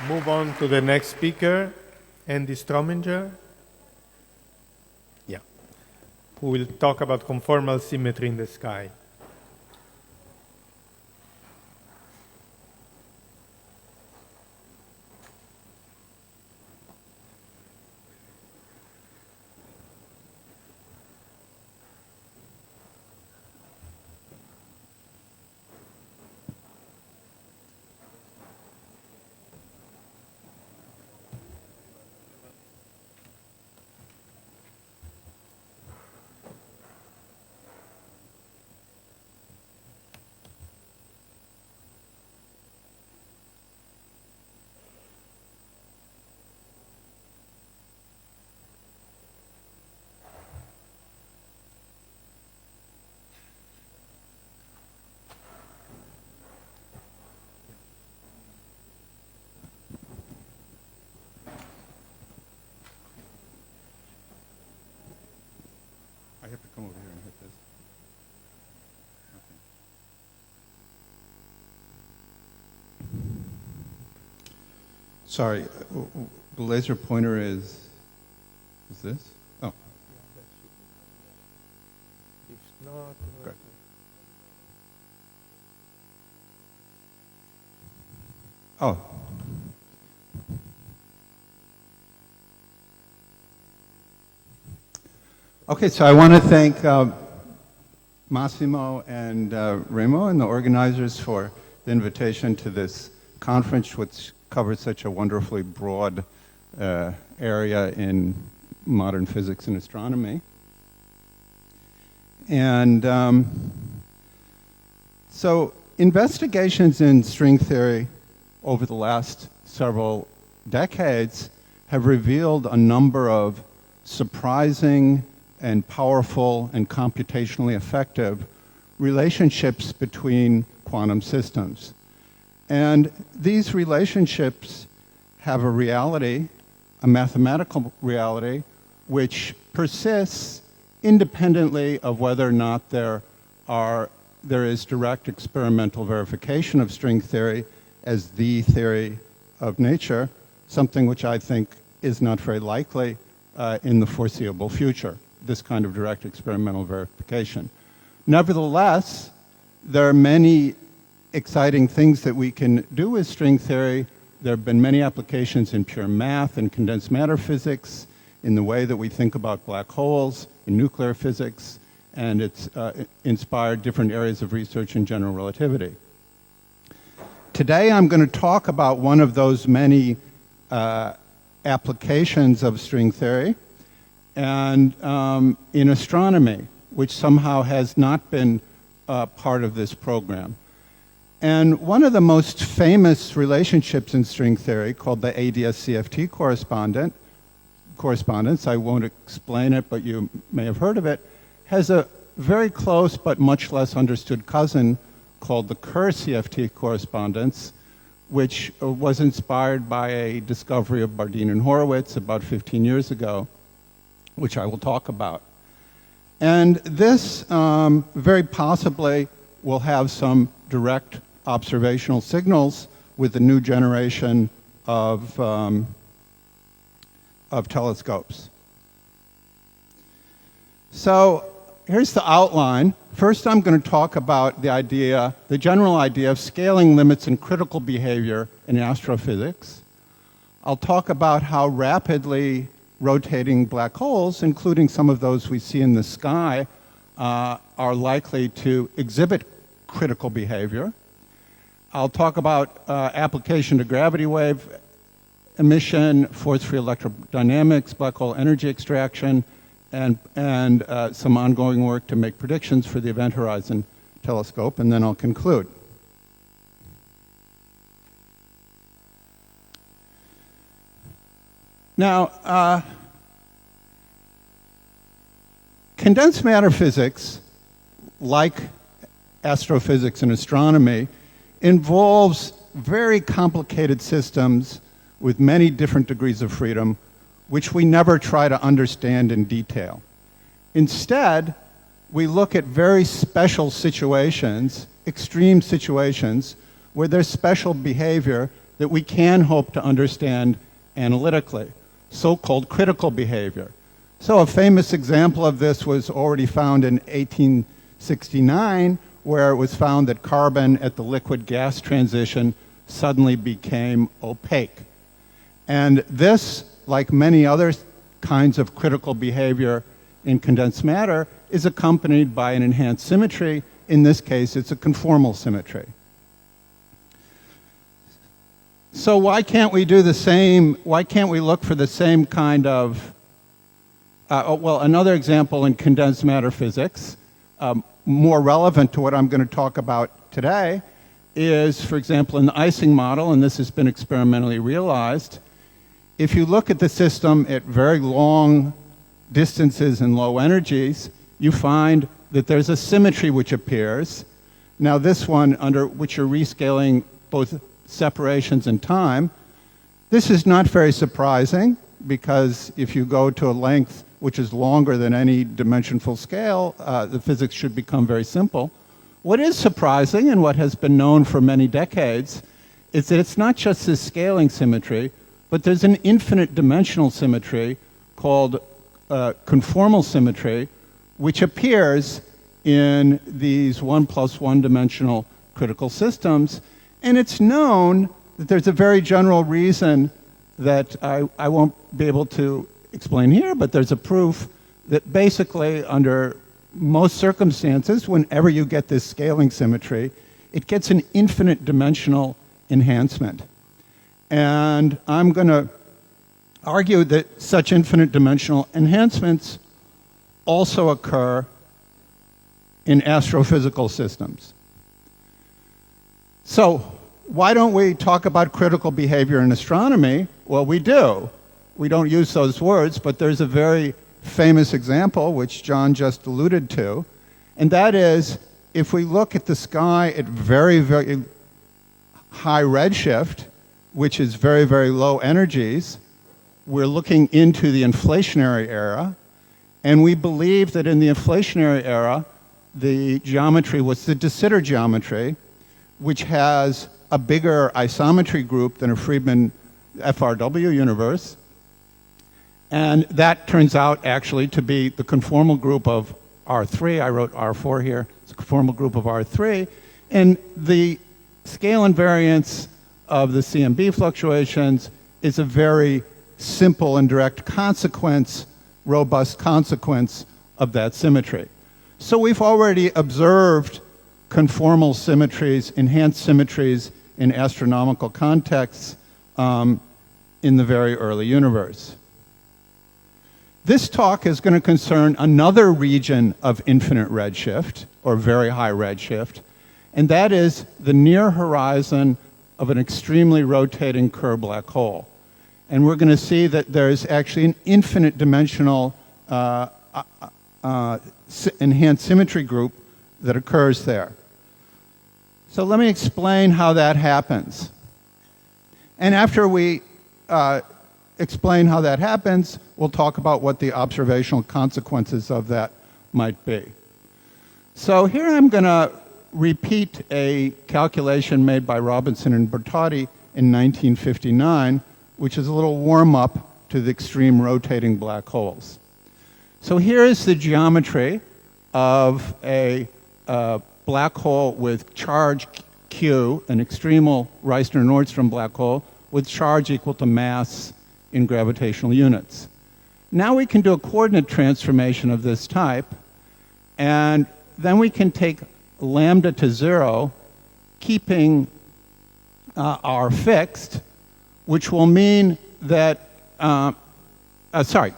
move on to the next speaker, Andy Strominger. Yeah, who will talk about conformal symmetry in the sky. I have to come over here and hit this. Okay. Sorry, the laser pointer is this? Oh. If not, Good. Oh. Okay, so I want to thank Massimo and Remo and the organizers for the invitation to this conference, which covers such a wonderfully broad area in modern physics and astronomy. And so investigations in string theory over the last several decades have revealed a number of surprising and powerful and computationally effective relationships between quantum systems. And these relationships have a reality, a mathematical reality, which persists independently of whether or not there is direct experimental verification of string theory as the theory of nature, something which I think is not very likely in the foreseeable future, this kind of direct experimental verification. Nevertheless, there are many exciting things that we can do with string theory. There have been many applications in pure math and condensed matter physics, in the way that we think about black holes, in nuclear physics, and it's inspired different areas of research in general relativity. Today I'm going to talk about one of those many applications of string theory, and in astronomy, which somehow has not been part of this program. And one of the most famous relationships in string theory, called the ADS-CFT correspondence, I won't explain it, but you may have heard of it, has a very close but much less understood cousin called the Kerr-CFT correspondence, which was inspired by a discovery of Bardeen and Horowitz about 15 years ago, which I will talk about. And this very possibly will have some direct observational signals with the new generation of telescopes. So here's the outline. First, I'm going to talk about the general idea of scaling limits and critical behavior in astrophysics. I'll talk about how rapidly rotating black holes, including some of those we see in the sky, are likely to exhibit critical behavior. I'll talk about application to gravity wave emission, force-free electrodynamics, black hole energy extraction, and some ongoing work to make predictions for the Event Horizon Telescope, and then I'll conclude. Now, condensed matter physics, like astrophysics and astronomy, involves very complicated systems with many different degrees of freedom, which we never try to understand in detail. Instead, we look at very special situations, extreme situations, where there's special behavior that we can hope to understand analytically, so-called critical behavior. So a famous example of this was already found in 1869, where it was found that carbon at the liquid-gas transition suddenly became opaque. And this, like many other kinds of critical behavior in condensed matter, is accompanied by an enhanced symmetry. In this case, it's a conformal symmetry. So why can't we do the same? Why can't we look for the same kind of, well, another example in condensed matter physics, more relevant to what I'm going to talk about today, is, for example, in the Ising model, and this has been experimentally realized, if you look at the system at very long distances and low energies, you find that there's a symmetry which appears. Now this one, under which you're rescaling both separations and time, this is not very surprising, because if you go to a length which is longer than any dimensionful scale, the physics should become very simple. What is surprising, and what has been known for many decades, is that it's not just this scaling symmetry, but there's an infinite dimensional symmetry called conformal symmetry, which appears in these 1+1 dimensional critical systems. And it's known that there's a very general reason that I won't be able to explain here, but there's a proof that basically under most circumstances, whenever you get this scaling symmetry, it gets an infinite dimensional enhancement. And I'm going to argue that such infinite dimensional enhancements also occur in astrophysical systems. So why don't we talk about critical behavior in astronomy? Well, we do. We don't use those words, but there's a very famous example, which John just alluded to, and that is if we look at the sky at very, very high redshift, which is very, very low energies, we're looking into the inflationary era, and we believe that in the inflationary era, the geometry was the de Sitter geometry, which has a bigger isometry group than a Friedmann FRW universe. And that turns out actually to be the conformal group of R3. I wrote R4 here. It's a conformal group of R3. And the scale invariance of the CMB fluctuations is a very simple and direct consequence, robust consequence of that symmetry. So we've already observed conformal symmetries, enhanced symmetries in astronomical contexts in the very early universe. This talk is going to concern another region of infinite redshift, or very high redshift, and that is the near horizon of an extremely rotating Kerr black hole. And we're going to see that there's actually an infinite dimensional enhanced symmetry group that occurs there. So let me explain how that happens. And after we explain how that happens, we'll talk about what the observational consequences of that might be. So here I'm going to repeat a calculation made by Robinson and Portate in 1959, which is a little warm-up to the extreme rotating black holes. So here is the geometry of a black hole with charge Q, an extremal Reissner-Nordstrom black hole, with charge equal to mass in gravitational units. Now we can do a coordinate transformation of this type, and then we can take lambda to 0, keeping r fixed, which will mean that,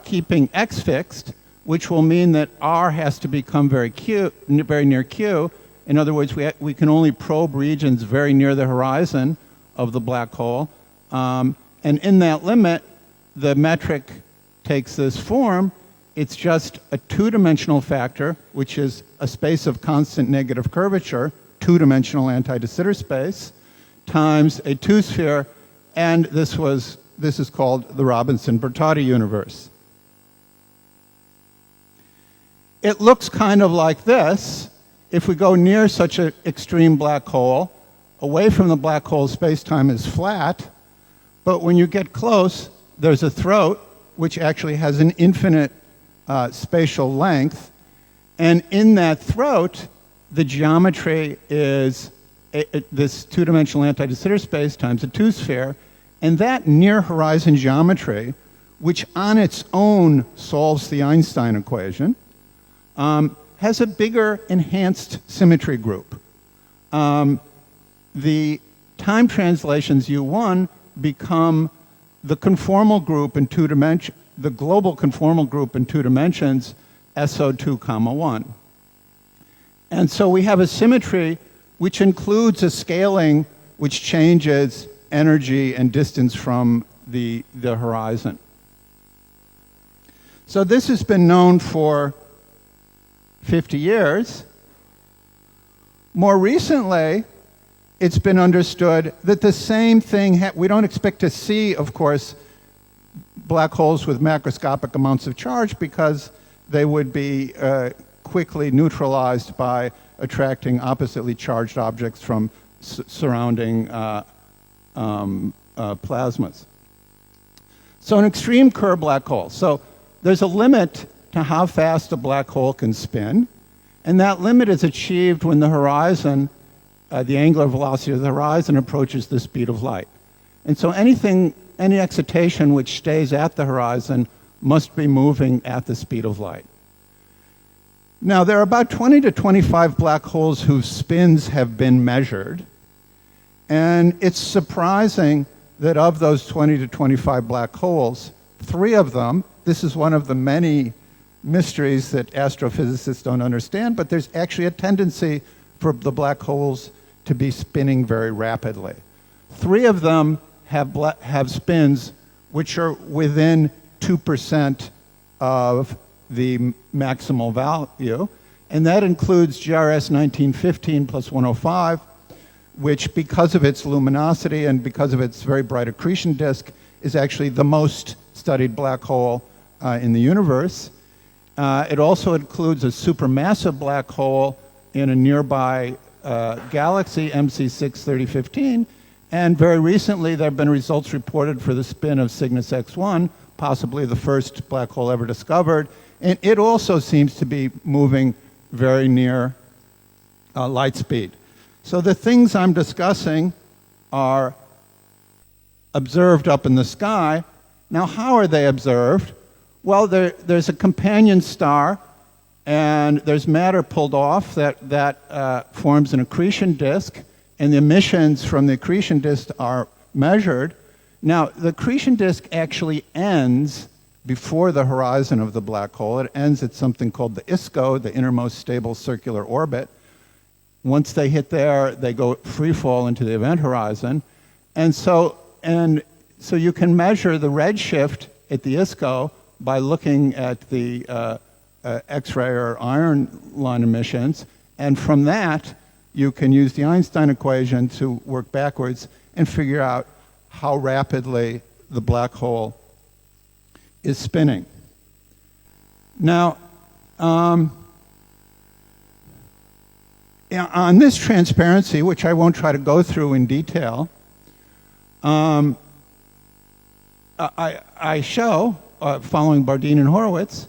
keeping x fixed, which will mean that r has to become very near q. In other words, we can only probe regions very near the horizon of the black hole. And in that limit, the metric takes this form. It's just a two-dimensional factor, which is a space of constant negative curvature, two-dimensional anti-de Sitter space, times a two-sphere, and this is called the Robinson-Portate universe. It looks kind of like this. If we go near such an extreme black hole, away from the black hole, space-time is flat, but when you get close, there's a throat, which actually has an infinite spatial length, and in that throat, the geometry is this two-dimensional anti-de Sitter space times a two-sphere, and that near-horizon geometry, which on its own solves the Einstein equation, has a bigger enhanced symmetry group. The time translations U1 become the conformal group in two dimensions, the global conformal group in two dimensions, SO2, 1. And so we have a symmetry which includes a scaling which changes energy and distance from the horizon. So this has been known for 50 years. More recently, it's been understood that the same thing, we don't expect to see, of course, black holes with macroscopic amounts of charge because they would be quickly neutralized by attracting oppositely charged objects from surrounding plasmas. So an extreme Kerr black hole. So there's a limit to how fast a black hole can spin, and that limit is achieved when the horizon, the angular velocity of the horizon approaches the speed of light. And so any excitation which stays at the horizon must be moving at the speed of light. Now, there are about 20 to 25 black holes whose spins have been measured, and it's surprising that of those 20 to 25 black holes, 3 of them, this is one of the many mysteries that astrophysicists don't understand, but there's actually a tendency for the black holes to be spinning very rapidly. 3 of them have spins which are within 2% of the maximal value, and that includes GRS 1915 plus 105, which, because of its luminosity and because of its very bright accretion disk, is actually the most studied black hole in the universe. It also includes a supermassive black hole in a nearby galaxy, MC6 3015, and very recently there have been results reported for the spin of Cygnus X1, possibly the first black hole ever discovered, and it also seems to be moving very near light speed. So the things I'm discussing are observed up in the sky. Now, how are they observed? Well, there's a companion star, and there's matter pulled off that forms an accretion disk, and the emissions from the accretion disk are measured. Now, the accretion disk actually ends before the horizon of the black hole. It ends at something called the ISCO, the innermost stable circular orbit. Once they hit there, they go free fall into the event horizon. And so you can measure the redshift at the ISCO by looking at the X-ray or iron line emissions. And from that, you can use the Einstein equation to work backwards and figure out how rapidly the black hole is spinning. Now, on this transparency, which I won't try to go through in detail, I show, following Bardeen and Horowitz,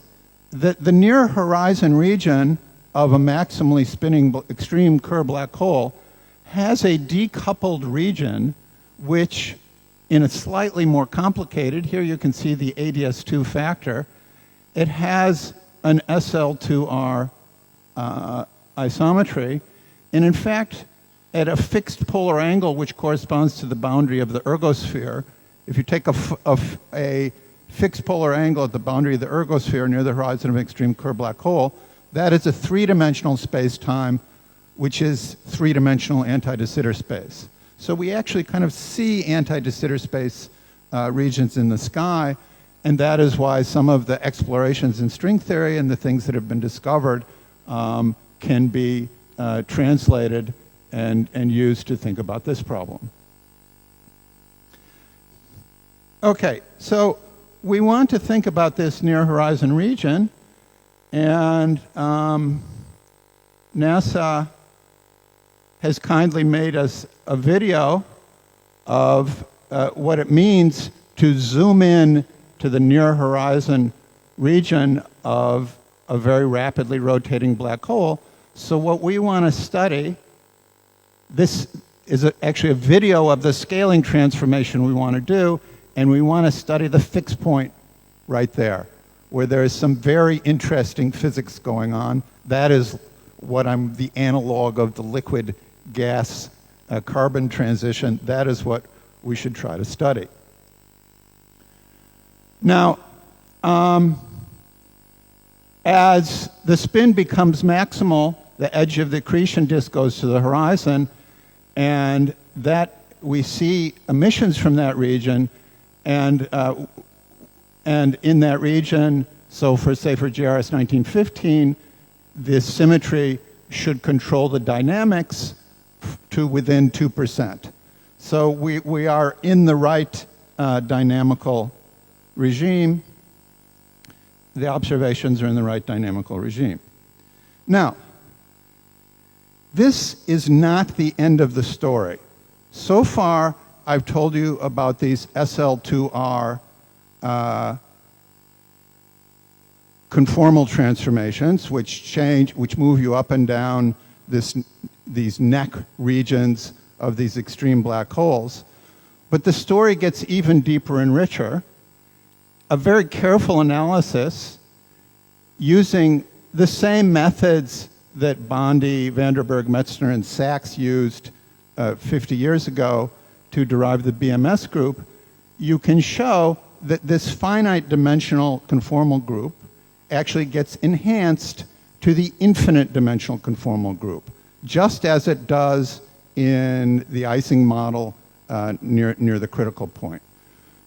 that the near horizon region of a maximally spinning extreme Kerr black hole has a decoupled region which, in a slightly more complicated, here you can see the ADS2 factor, it has an SL2R isometry, and in fact, at a fixed polar angle which corresponds to the boundary of the ergosphere, if you take a fixed polar angle at the boundary of the ergosphere near the horizon of an extreme Kerr black hole, that is a three-dimensional space-time, which is three-dimensional anti-de Sitter space. So we actually kind of see anti-de Sitter space regions in the sky, and that is why some of the explorations in string theory and the things that have been discovered can be translated and used to think about this problem. Okay, so we want to think about this near horizon region, and NASA has kindly made us a video of what it means to zoom in to the near horizon region of a very rapidly rotating black hole. So what we want to study, this is actually a video of the scaling transformation we want to do, and we want to study the fixed point right there, where there is some very interesting physics going on. That is what the analog of the liquid gas carbon transition. That is what we should try to study. Now, as the spin becomes maximal, the edge of the accretion disk goes to the horizon, and that we see emissions from that region, and in that region, so for GRS 1915, this symmetry should control the dynamics to within 2%. So we are in the right dynamical regime. The observations are in the right dynamical regime. Now, this is not the end of the story. So far, I've told you about these SL2R conformal transformations, which move you up and down these neck regions of these extreme black holes. But the story gets even deeper and richer. A very careful analysis using the same methods that Bondi, Vanderberg, Metzner, and Sachs used 50 years ago to derive the BMS group, you can show that this finite dimensional conformal group actually gets enhanced to the infinite dimensional conformal group, just as it does in the Ising model near the critical point.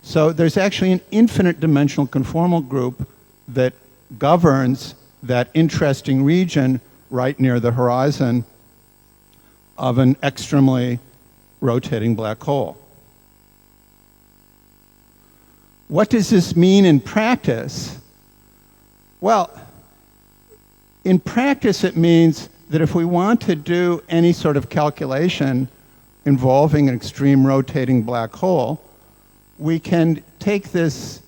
So there's actually an infinite dimensional conformal group that governs that interesting region right near the horizon of an extremely rotating black hole. What does this mean in practice? Well, in practice it means that if we want to do any sort of calculation involving an extreme rotating black hole, we can take this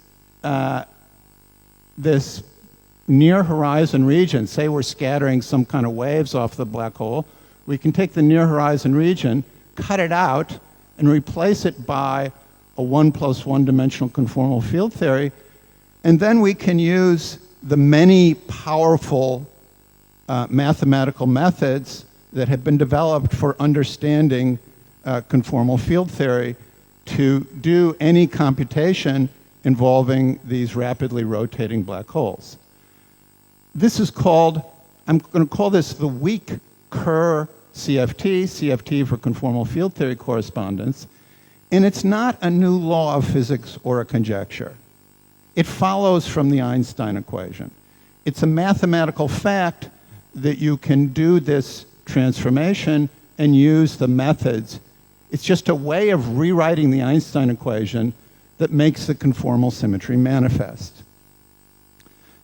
near horizon region, say we're scattering some kind of waves off the black hole, we can take the near horizon region, cut it out, and replace it by a 1+1 dimensional conformal field theory, and then we can use the many powerful mathematical methods that have been developed for understanding conformal field theory to do any computation involving these rapidly rotating black holes. This is called, I'm going to call this the weak Kerr CFT, CFT for conformal field theory correspondence, and it's not a new law of physics or a conjecture. It follows from the Einstein equation. It's a mathematical fact that you can do this transformation and use the methods. It's just a way of rewriting the Einstein equation that makes the conformal symmetry manifest.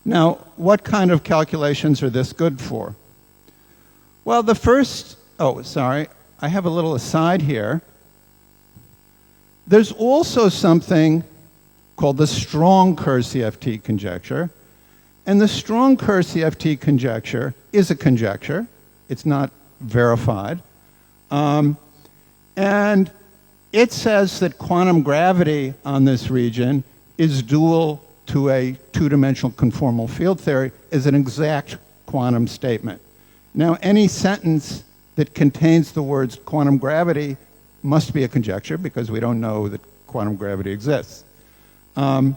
Now, what kind of calculations are this good for? Well, the first, I have a little aside here. There's also something called the strong Kerr CFT conjecture. And the strong Kerr CFT conjecture is a conjecture. It's not verified. And it says that quantum gravity on this region is dual to a two-dimensional conformal field theory as an exact quantum statement. Now, any sentence that contains the words quantum gravity must be a conjecture because we don't know that quantum gravity exists. And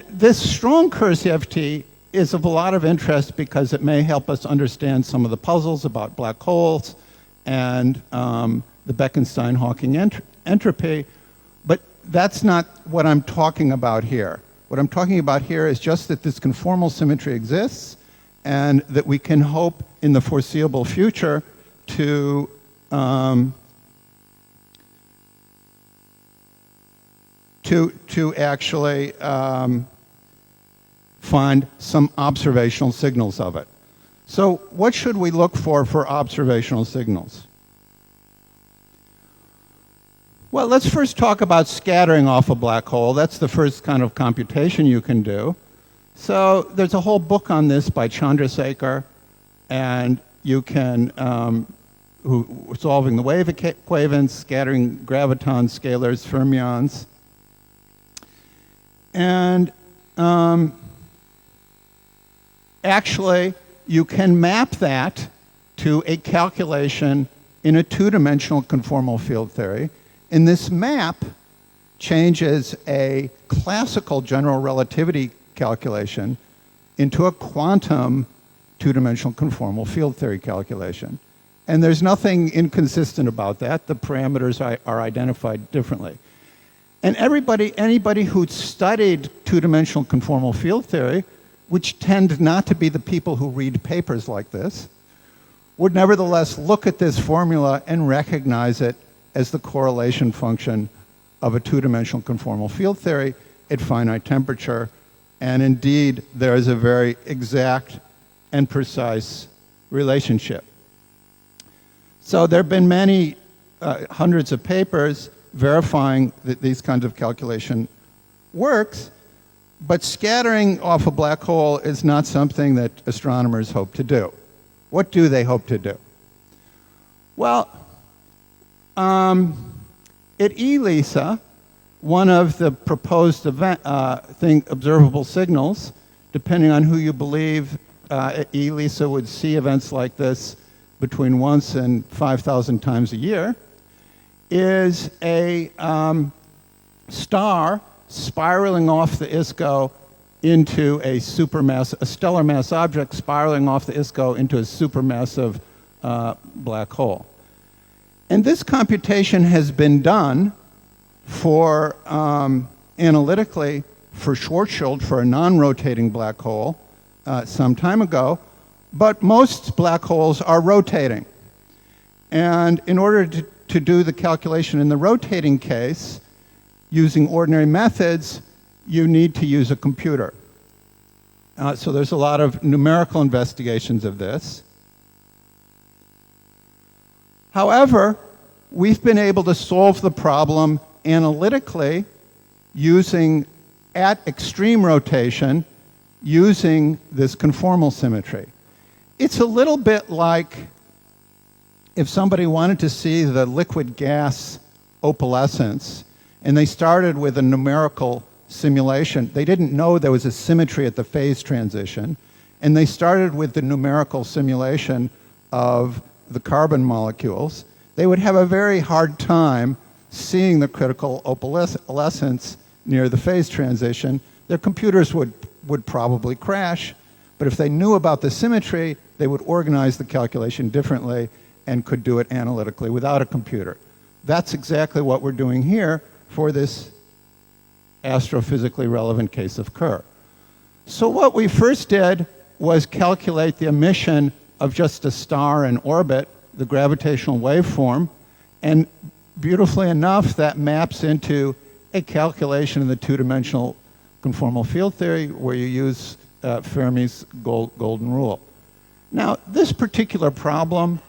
this strong Kerr CFT is of a lot of interest because it may help us understand some of the puzzles about black holes and the Bekenstein-Hawking entropy, but that's not what I'm talking about here. What I'm talking about here is just that this conformal symmetry exists and that we can hope in the foreseeable future to actually find some observational signals of it. So what should we look for observational signals? Well, let's first talk about scattering off a black hole. That's the first kind of computation you can do. So there's a whole book on this by Chandrasekhar, and you can, solving the wave equations, scattering gravitons, scalars, fermions. And actually, you can map that to a calculation in a two-dimensional conformal field theory. And this map changes a classical general relativity calculation into a quantum two-dimensional conformal field theory calculation. And there's nothing inconsistent about that. The parameters are identified differently. And anybody who studied two-dimensional conformal field theory, which tend not to be the people who read papers like this, would nevertheless look at this formula and recognize it as the correlation function of a two-dimensional conformal field theory at finite temperature. And indeed, there is a very exact and precise relationship. So there have been many hundreds of papers verifying that these kinds of calculation works, but scattering off a black hole is not something that astronomers hope to do. What do they hope to do? Well, at ELISA, one of the proposed observable signals, depending on who you believe, ELISA would see events like this between once and 5,000 times a year, is a star spiraling off the ISCO into a stellar mass object spiraling off the ISCO into a supermassive black hole. And this computation has been done for analytically for Schwarzschild for a non-rotating black hole some time ago, but most black holes are rotating. And in order to do the calculation in the rotating case, using ordinary methods, you need to use a computer. So there's a lot of numerical investigations of this. However, we've been able to solve the problem analytically at extreme rotation using this conformal symmetry. It's a little bit like if somebody wanted to see the liquid gas opalescence, and they started with a numerical simulation. They didn't know there was a symmetry at the phase transition, and they started with the numerical simulation of the carbon molecules. They would have a very hard time seeing the critical opalescence near the phase transition. Their computers would probably crash, but if they knew about the symmetry, they would organize the calculation differently and could do it analytically without a computer. That's exactly what we're doing here for this astrophysically relevant case of Kerr. So what we first did was calculate the emission of just a star in orbit, the gravitational waveform, and beautifully enough, that maps into a calculation in the two-dimensional conformal field theory where you use Fermi's golden rule. Now, this particular problem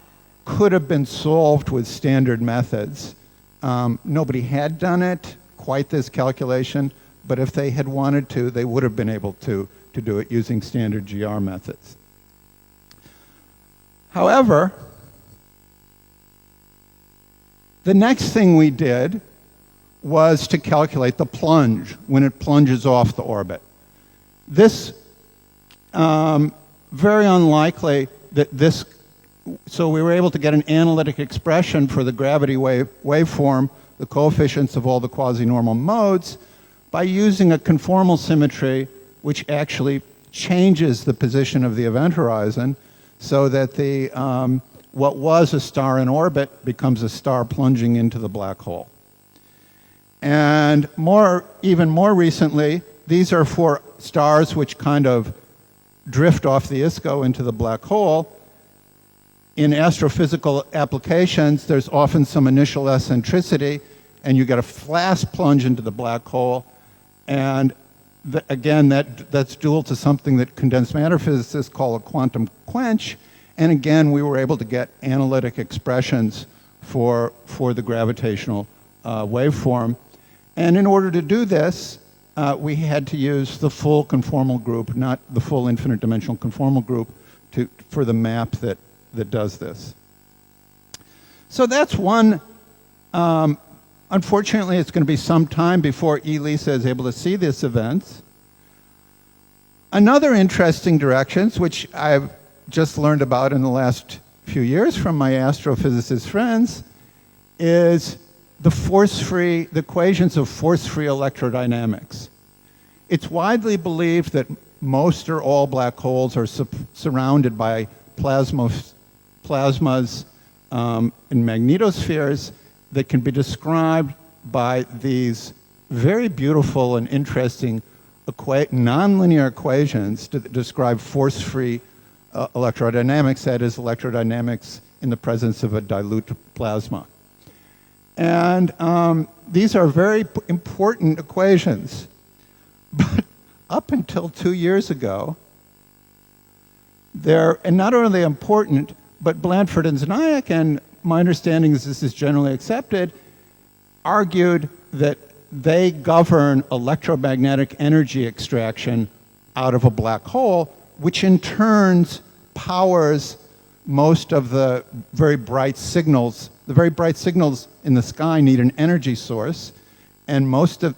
could have been solved with standard methods. Nobody had done it, quite this calculation, but if they had wanted to, they would have been able to do it using standard GR methods. However, the next thing we did was to calculate the plunge when it plunges off the orbit. This, very unlikely that this, so we were able to get an analytic expression for the gravity waveform, the coefficients of all the quasi-normal modes, by using a conformal symmetry which actually changes the position of the event horizon so that the what was a star in orbit becomes a star plunging into the black hole. And even more recently, these are for stars which kind of drift off the ISCO into the black hole. In astrophysical applications, there's often some initial eccentricity, and you get a fast plunge into the black hole, and again, that's dual to something that condensed matter physicists call a quantum quench. And again, we were able to get analytic expressions for the gravitational waveform. And in order to do this, we had to use the full conformal group, not the full infinite dimensional conformal group, for the map that does this. So that's one. Unfortunately, it's going to be some time before ELISA is able to see these events. Another interesting directions, which I've just learned about in the last few years from my astrophysicist friends, is the equations of force-free electrodynamics. It's widely believed that most or all black holes are surrounded by plasmas in magnetospheres that can be described by these very beautiful and interesting nonlinear equations to describe force-free electrodynamics, that is, electrodynamics in the presence of a dilute plasma. And these are very important equations. But up until 2 years ago, and not only important, but Blanford and Znayak, and my understanding is this is generally accepted, argued that they govern electromagnetic energy extraction out of a black hole, which in turn powers most of the very bright signals. The very bright signals in the sky need an energy source, and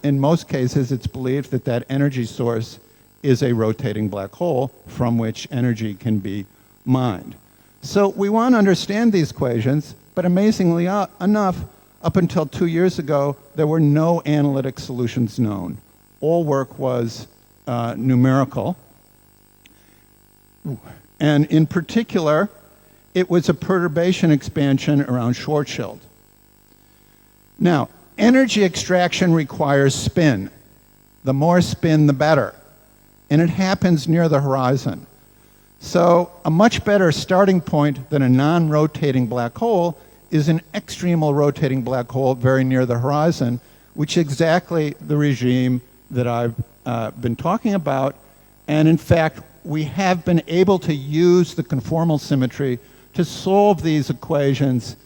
in most cases it's believed that that energy source is a rotating black hole from which energy can be mined. So we want to understand these equations, but amazingly enough, up until 2 years ago, there were no analytic solutions known. All work was numerical. And in particular, it was a perturbation expansion around Schwarzschild. Now, energy extraction requires spin. The more spin, the better. And it happens near the horizon. So a much better starting point than a non-rotating black hole is an extremal rotating black hole very near the horizon, which is exactly the regime that I've been talking about. And in fact, we have been able to use the conformal symmetry to solve these equations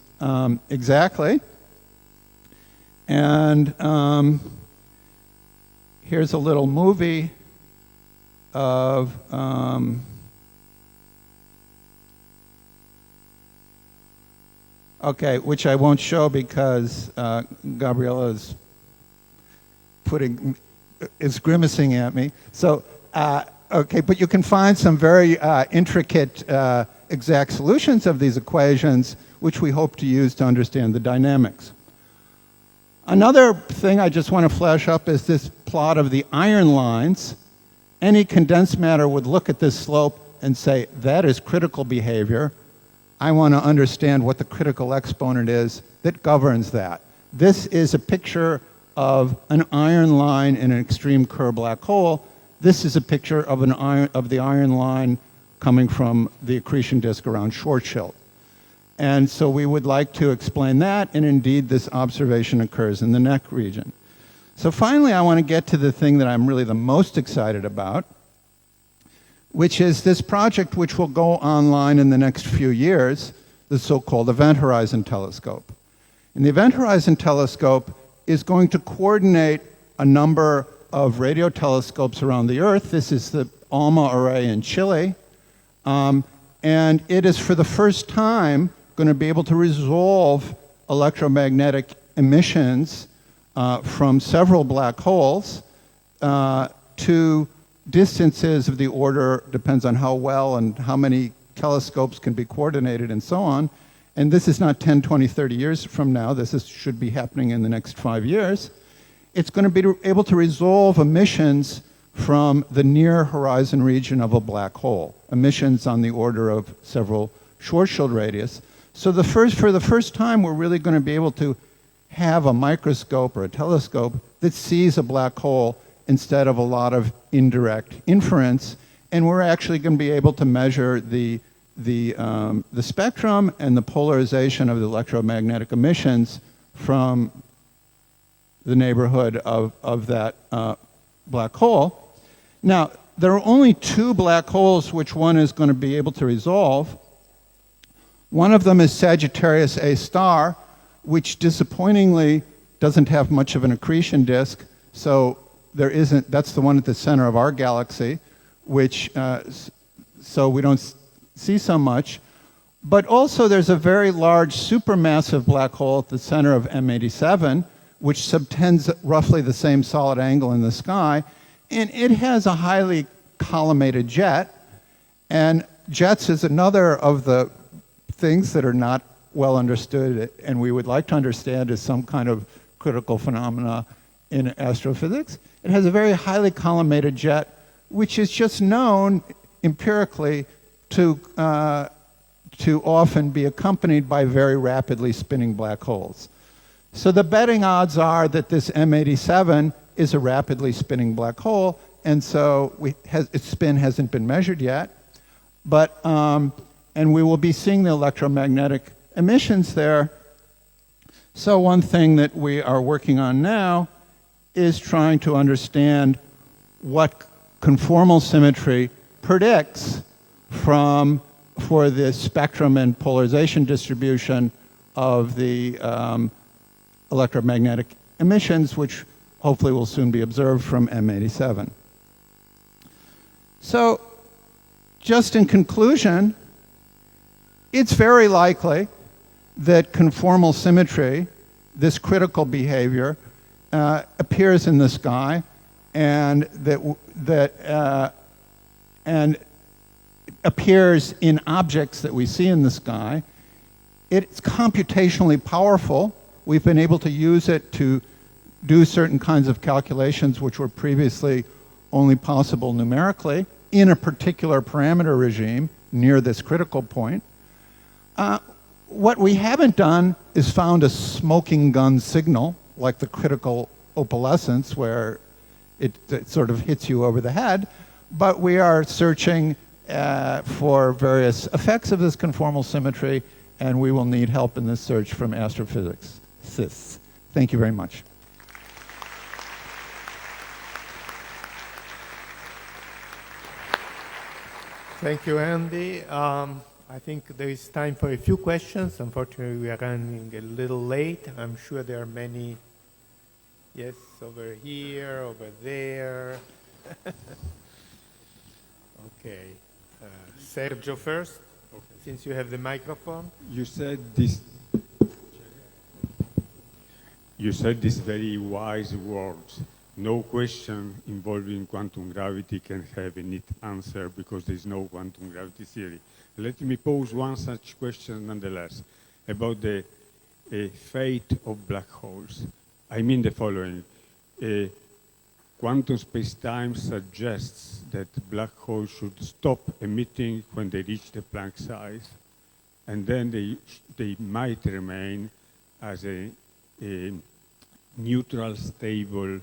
exactly. And here's a little movie of okay, which I won't show because Gabriella is grimacing at me. So, okay, but you can find some very intricate exact solutions of these equations, which we hope to use to understand the dynamics. Another thing I just want to flash up is this plot of the iron lines. Any condensed matter would look at this slope and say, that is critical behavior. I want to understand what the critical exponent is that governs that. This is a picture of an iron line in an extreme Kerr black hole. This is a picture of the iron line coming from the accretion disk around Schwarzschild. And so we would like to explain that, and indeed this observation occurs in the neck region. So finally, I want to get to the thing that I'm really the most excited about, which is this project which will go online in the next few years, the so-called Event Horizon Telescope. And the Event Horizon Telescope is going to coordinate a number of radio telescopes around the Earth. This is the ALMA array in Chile. And it is for the first time going to be able to resolve electromagnetic emissions from several black holes to distances of the order, depends on how well and how many telescopes can be coordinated and so on. And this is not 10, 20, 30 years from now. This should be happening in the next 5 years. It's going to be able to resolve emissions from the near horizon region of a black hole, emissions on the order of several Schwarzschild radius. So for the first time, we're really going to be able to have a microscope or a telescope that sees a black hole instead of a lot of indirect inference. And we're actually going to be able to measure the spectrum and the polarization of the electromagnetic emissions from the neighborhood of that black hole. Now, there are only two black holes which one is going to be able to resolve. One of them is Sagittarius A star, which disappointingly doesn't have much of an accretion disk, so there isn't, that's the one at the center of our galaxy, which, so we don't see so much. But also there's a very large supermassive black hole at the center of M87, which subtends roughly the same solid angle in the sky, and it has a highly collimated jet, and jets is another of the things that are not well understood, and we would like to understand as some kind of critical phenomena in astrophysics. It has a very highly collimated jet, which is just known empirically to often be accompanied by very rapidly spinning black holes. So the betting odds are that this M87 is a rapidly spinning black hole, and so its spin hasn't been measured yet, but and we will be seeing the electromagnetic emissions there. So one thing that we are working on now is trying to understand what conformal symmetry predicts for the spectrum and polarization distribution of the electromagnetic emissions, which hopefully will soon be observed from M87. So, just in conclusion, it's very likely that conformal symmetry, this critical behavior, appears in the sky, and and appears in objects that we see in the sky. It's computationally powerful. We've been able to use it to do certain kinds of calculations which were previously only possible numerically in a particular parameter regime near this critical point. What we haven't done is found a smoking gun signal, like the critical opalescence, where it sort of hits you over the head, but we are searching for various effects of this conformal symmetry, and we will need help in this search from astrophysics. Thank you very much. Thank you, Andy. I think there is time for a few questions. Unfortunately, we are running a little late. I'm sure there are many. Yes, over here, over there. Okay. Sergio first, since you have the microphone. You said these very wise words. No question involving quantum gravity can have a neat answer because there is no quantum gravity theory. Let me pose one such question nonetheless about the fate of black holes. I mean the following. Quantum space-time suggests that black holes should stop emitting when they reach the Planck size, and then they might remain as a neutral, stable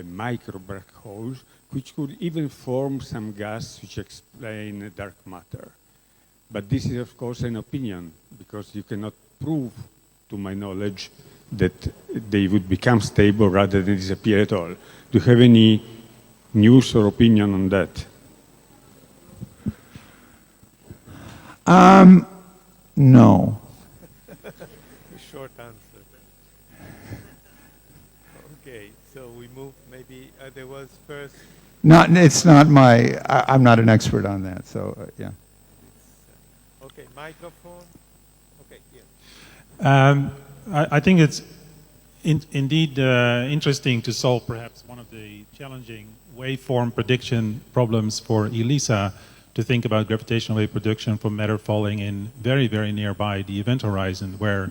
micro black holes, which could even form some gas which explain dark matter. But this is, of course, an opinion, because you cannot prove, to my knowledge, that they would become stable rather than disappear at all. Do you have any news or opinion on that? No. A short answer. Okay, so we move maybe, there was first. It's not my, I'm not an expert on that, so yeah. Okay, microphone. Okay, yeah. I think it's indeed interesting to solve perhaps one of the challenging waveform prediction problems for ELISA, to think about gravitational wave production from matter falling in very, very nearby the event horizon, where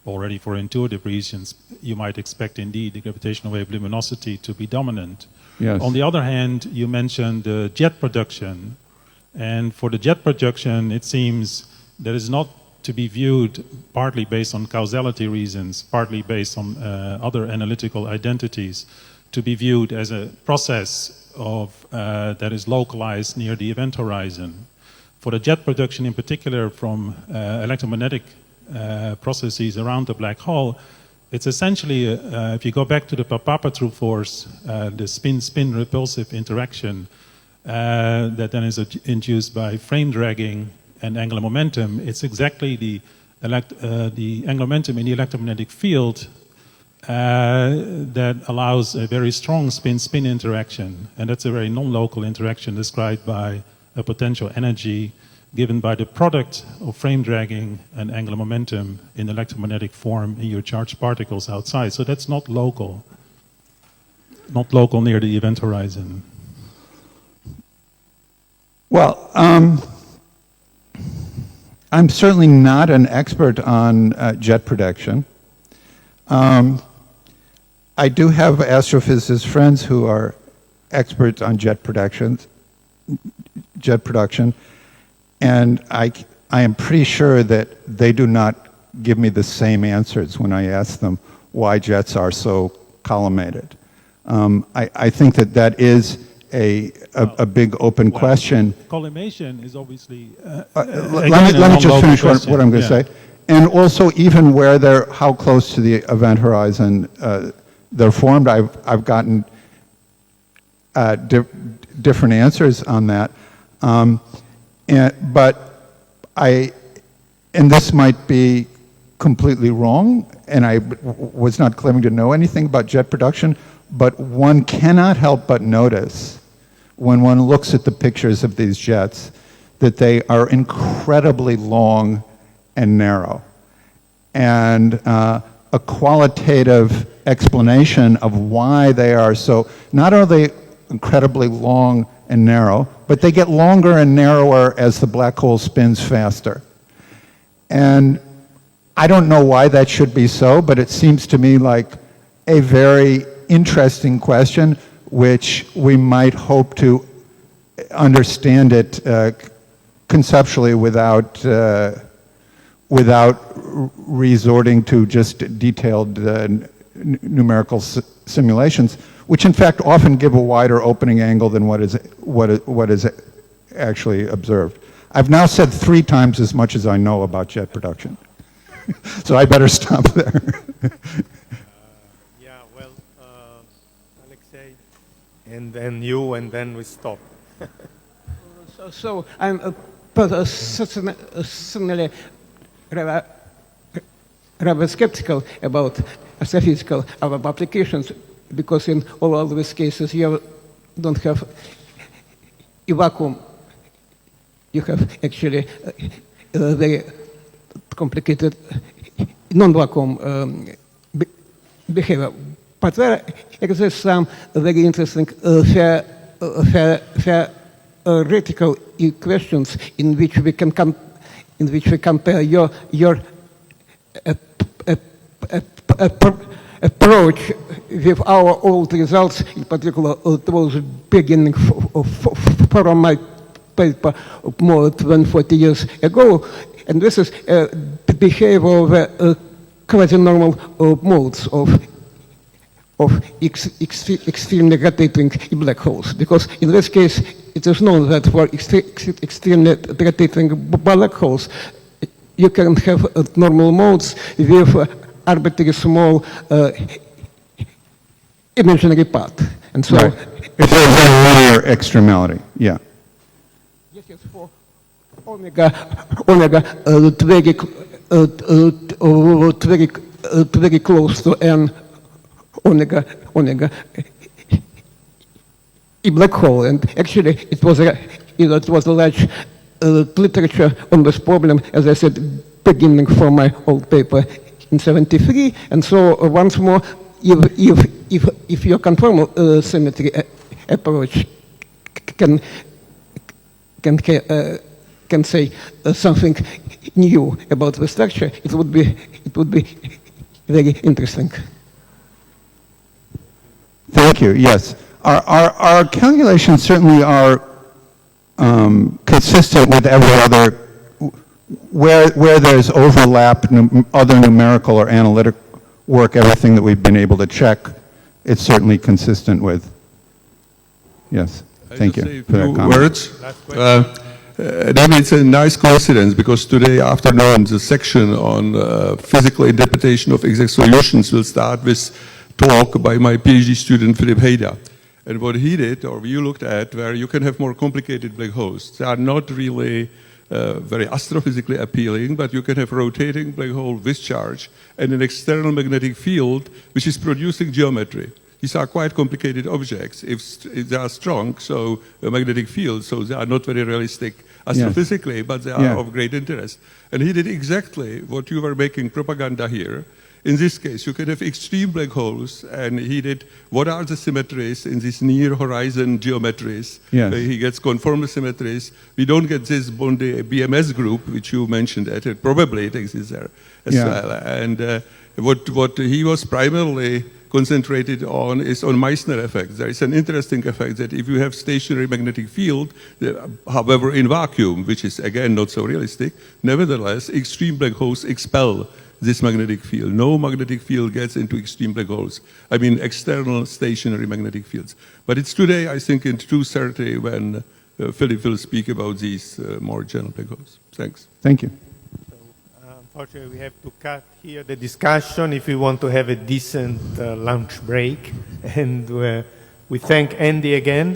already for intuitive reasons you might expect indeed the gravitational wave luminosity to be dominant. Yes. On the other hand, you mentioned jet production, and for the jet production it seems that it's not to be viewed partly based on causality reasons, partly based on other analytical identities, to be viewed as a process of that is localized near the event horizon. For the jet production in particular from electromagnetic processes around the black hole, It's essentially, if you go back to the Papapatru force, the spin-spin repulsive interaction that then is induced by frame dragging and angular momentum, it's exactly the angular momentum in the electromagnetic field that allows a very strong spin-spin interaction. And that's a very non-local interaction described by a potential energy given by the product of frame dragging and angular momentum in electromagnetic form in your charged particles outside. So that's not local near the event horizon. Well, I'm certainly not an expert on jet protection. I do have astrophysicist friends who are experts on jet production, and I am pretty sure that they do not give me the same answers when I ask them why jets are so collimated. I think that is a big open question. Collimation is obviously let me just finish what I'm going to say. And also, even where how close to the event horizon they're formed, I've gotten different answers on that. And this might be completely wrong, and I was not claiming to know anything about jet production, but one cannot help but notice when one looks at the pictures of these jets that they are incredibly long and narrow. And a qualitative explanation of why they are so, not only incredibly long and narrow, but they get longer and narrower as the black hole spins faster. And I don't know why that should be so, but it seems to me like a very interesting question, which we might hope to understand it conceptually without resorting to just detailed numerical simulations, which in fact often give a wider opening angle than what is actually observed. I've now said 3 times as much as I know about jet production, so I better stop there. Yeah, well, Alexei, and then you, and then we stop. So I'm certainly rather skeptical about astrophysical applications, because in all of these cases you don't have a vacuum. You have actually a very complicated non-vacuum behavior. But there exists some very interesting theoretical equations in which we can compare your approach with our old results, in particular those beginning from my paper more than 40 years ago. And this is the behavior of quasi-normal modes of extremely rotating black holes. Because in this case, it is known that for extremely rotating black holes, you can have normal modes with arbitrary small imaginary path. And so, Right. It's a very linear extremality, yeah. Yes, for omega very close to n omega a black hole, and actually it was a large literature on this problem, as I said, beginning from my old paper in '73. And so once more, if your conformal symmetry approach can say something new about the structure, it would be very interesting. Thank you, yes. Our calculations certainly are consistent with every other, where there's overlap, other numerical or analytic work, everything that we've been able to check, it's certainly consistent with. Yes, thank you for that comment. Words. Maybe it's a nice coincidence because today afternoon the section on physical interpretation of exact solutions will start with talk by my PhD student Philip Haida. And what he did, or you looked at, where you can have more complicated black holes. They are not really very astrophysically appealing, but you can have rotating black hole with charge and an external magnetic field which is producing geometry. These are quite complicated objects. If they are strong, so a magnetic field, so they are not very realistic astrophysically, yes, but they are of great interest. And he did exactly what you were making propaganda here. In this case, you can have extreme black holes, and he did what are the symmetries in these near-horizon geometries. Yes. He gets conformal symmetries. We don't get this Bondi BMS group, which you mentioned, probably it exists there as well. And what he was primarily concentrated on is on Meissner effect. There is an interesting effect that if you have stationary magnetic field, however in vacuum, which is again not so realistic, nevertheless extreme black holes expel this magnetic field. No magnetic field gets into extreme black holes. I mean external stationary magnetic fields. But it's today, I think, in 2:30 when Philip will speak about these more general black holes. Thanks. Thank you. Unfortunately, we have to cut here the discussion if we want to have a decent lunch break. And we thank Andy again